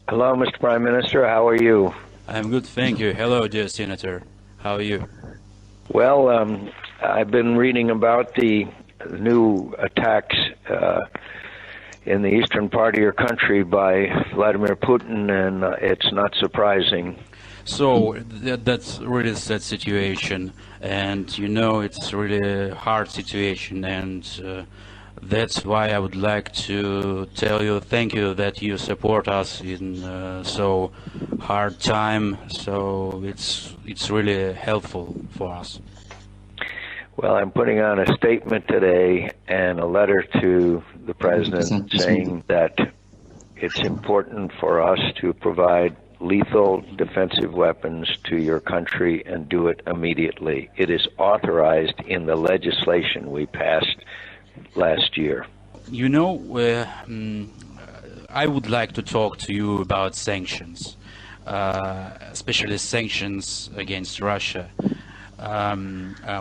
Hello, Mr. Prime Minister. How are you? I'm good, thank you. Hello, dear Senator. How are you? Well, I've been reading about the new attacks in the eastern part of your country by Vladimir Putin, and it's not surprising. So that's really a sad situation, and it's really a hard situation, and that's why I would like to tell you thank you that you support us in so hard time. So it's really helpful for us. Well, I'm putting on a statement today and a letter to the president saying that it's important for us to provide lethal defensive weapons to your country and do it immediately. It is authorized in the legislation we passed last year. I would like to talk to you about sanctions, especially sanctions against Russia.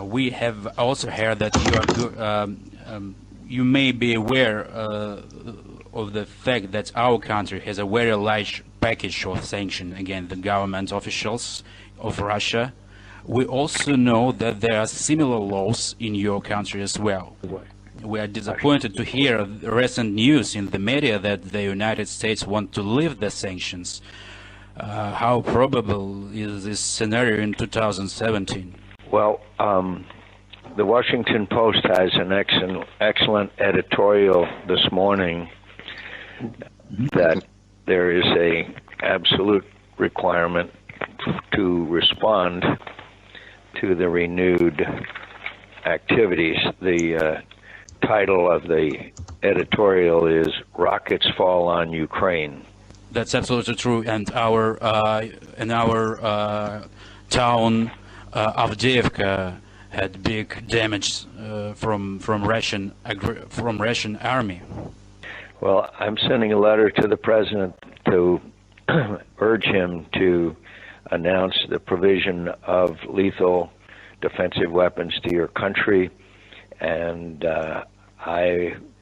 We have also heard that you may be aware of the fact that our country has a very large package of sanctions against the government officials of Russia. We also know that there are similar laws in your country as well. We are disappointed to hear recent news in the media that the United States want to lift the sanctions. How probable is this scenario in 2017? Well, the Washington Post has an excellent editorial this morning that there is a absolute requirement to respond to the renewed activities. The title of the editorial is "Rockets Fall on Ukraine." That's absolutely true, and our town Avdiivka had big damage from Russian army. Well, I'm sending a letter to the president to urge him to announce the provision of lethal defensive weapons to your country, and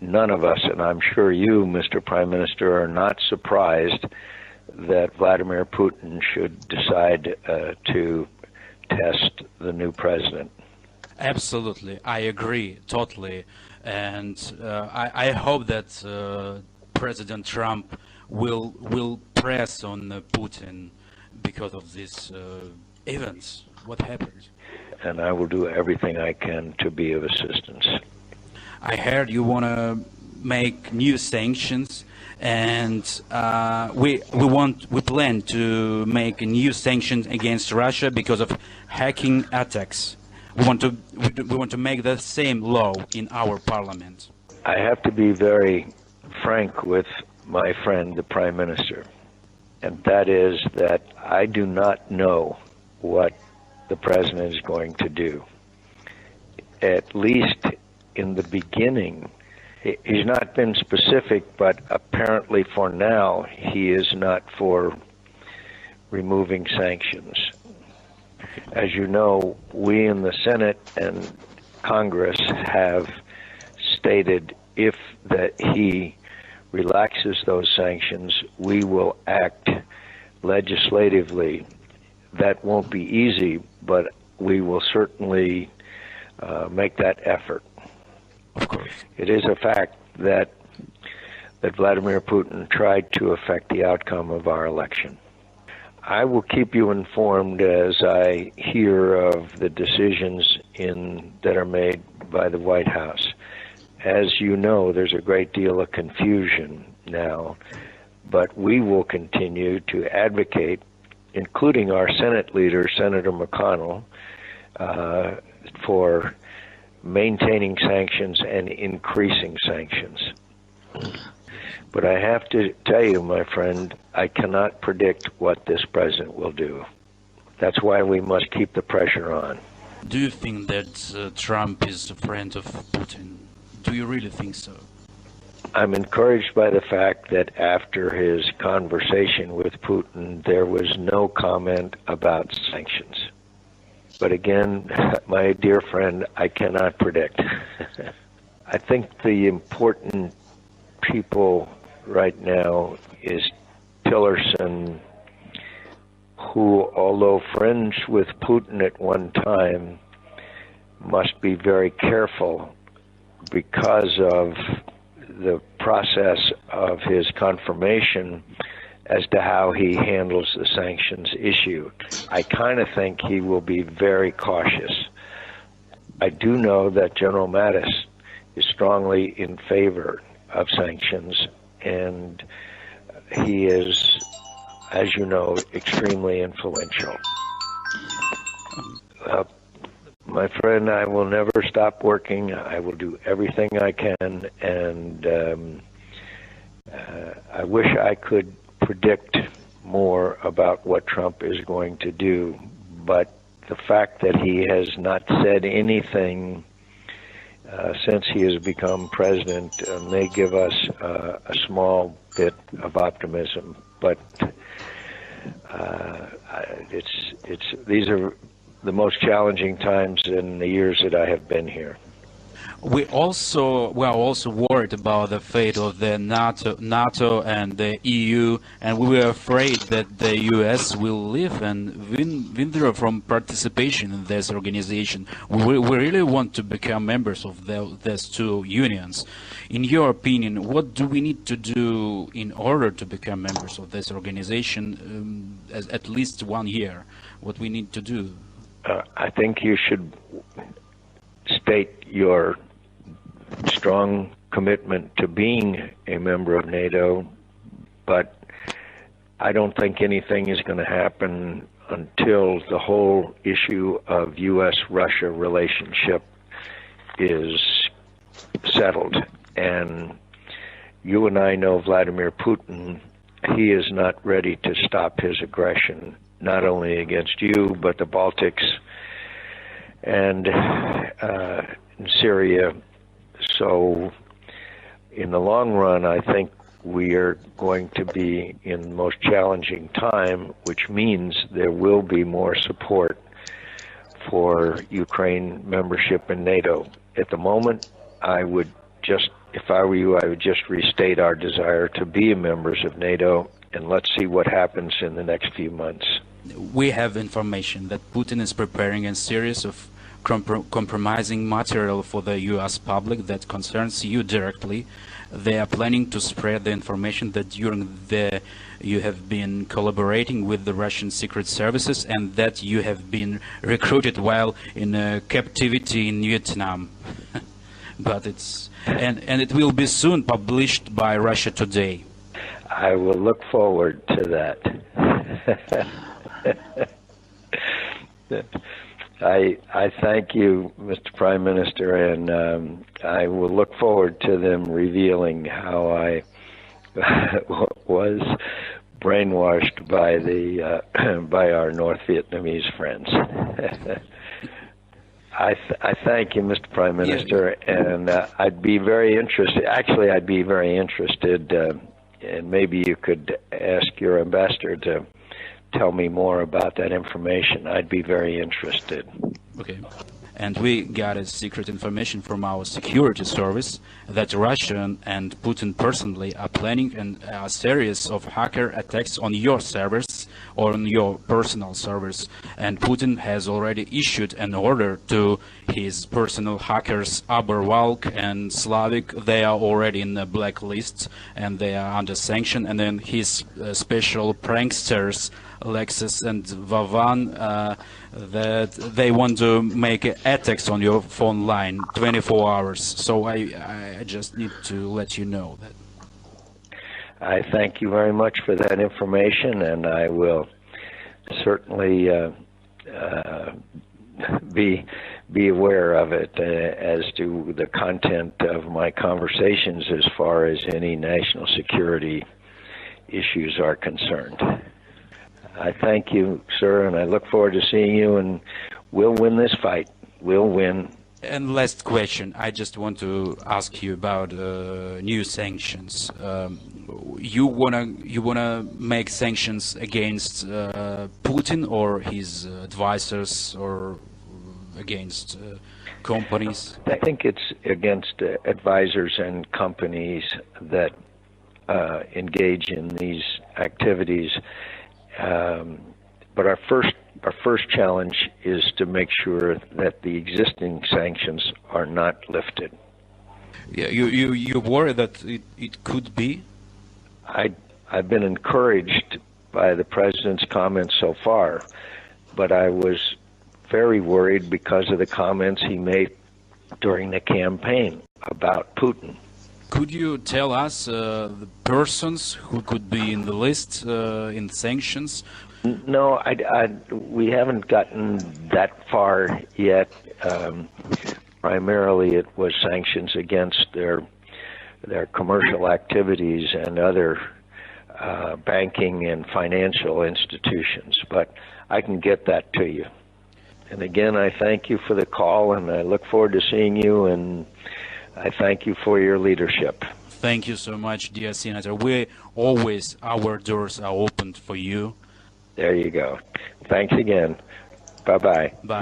none of us, and I'm sure you, Mr. Prime Minister, are not surprised that Vladimir Putin should decide to test the new president. Absolutely, I agree totally, and I hope that President Trump will press on Putin because of these events. What happened? And I will do everything I can to be of assistance. I heard you want to make new sanctions, and we plan to make new sanctions against Russia because of hacking attacks. We want to make the same law in our parliament. I have to be very frank with my friend, the Prime Minister, and that is that I do not know what the president is going to do. At least in the beginning, he's not been specific, but apparently for now, he is not for removing sanctions. As you know, we in the Senate and Congress have stated if that he relaxes those sanctions, we will act legislatively. That won't be easy, but we will certainly make that effort. Of course. It is a fact that Vladimir Putin tried to affect the outcome of our election. I will keep you informed as I hear of the decisions that are made by the White House. As you know, there's a great deal of confusion now, but we will continue to advocate, including our Senate leader, Senator McConnell, for maintaining sanctions and increasing sanctions. But I have to tell you, my friend, I cannot predict what this president will do. That's why we must keep the pressure on. Do you think that Trump is a friend of Putin? Do you really think so? I'm encouraged by the fact that after his conversation with Putin, there was no comment about sanctions. But again, my dear friend, I cannot predict. I think the important people right now is Tillerson, who, although friends with Putin at one time, must be very careful because of the process of his confirmation as to how he handles the sanctions issue. I kind of think he will be very cautious. I do know that General Mattis is strongly in favor of sanctions, and he is, as you know, extremely influential. My friend, I will never stop working. I will do everything I can, and I wish I could predict more about what Trump is going to do, but the fact that he has not said anything since he has become president may give us a small bit of optimism, but these are the most challenging times in the years that I have been here. We are also worried about the fate of the NATO and the EU, and we were afraid that the US will leave and withdraw from participation in this organization. We really want to become members of these two unions. In your opinion, what do we need to do in order to become members of this organization? At least 1 year, what we need to do? I think you should state your strong commitment to being a member of NATO, but I don't think anything is going to happen until the whole issue of U.S.-Russia relationship is settled. And you and I know Vladimir Putin. He is not ready to stop his aggression, not only against you, but the Baltics and in Syria. So in the long run, I think we are going to be in the most challenging time, which means there will be more support for Ukraine membership in NATO. At the moment, if I were you, I would just restate our desire to be members of NATO, and let's see what happens in the next few months. We have information that Putin is preparing a series of compromising material for the U.S. public that concerns you directly. They are planning to spread the information that you have been collaborating with the Russian secret services and that you have been recruited while in captivity in Vietnam. But and it will be soon published by Russia Today. I will look forward to that. I thank you, Mr. Prime Minister, and I will look forward to them revealing how I was brainwashed by by our North Vietnamese friends. I thank you, Mr. Prime Minister, and I'd be very interested. Actually, I'd be very interested, and maybe you could ask your ambassador to tell me more about that information. I'd be very interested. Okay. And we got a secret information from our security service that Russia and Putin personally are planning a series of hacker attacks on your servers or on your personal servers. And Putin has already issued an order to his personal hackers, Aberwalk and Slavik. They are already in the blacklist and they are under sanction. And then his special pranksters, Alexis and Vavan, that they want to make attacks on your phone line 24 hours. So I just need to let you know that. I thank you very much for that information, and I will certainly be aware of it as to the content of my conversations as far as any national security issues are concerned. I thank you, sir, and I look forward to seeing you, and we'll win this fight. We'll win. And last question, I just want to ask you about new sanctions. You wanna make sanctions against Putin or his advisors or against companies? I think it's against advisors and companies that engage in these activities. But our first challenge is to make sure that the existing sanctions are not lifted. Yeah, you worry that it could be? I've been encouraged by the president's comments so far, but I was very worried because of the comments he made during the campaign about Putin. Could you tell us the persons who could be in the list in sanctions? No, we haven't gotten that far yet. Primarily, it was sanctions against their commercial activities and other banking and financial institutions. But I can get that to you. And again, I thank you for the call, and I look forward to seeing you, and I thank you for your leadership. Thank you so much, dear Senator. Our doors are open for you. There you go. Thanks again. Bye-bye. Bye.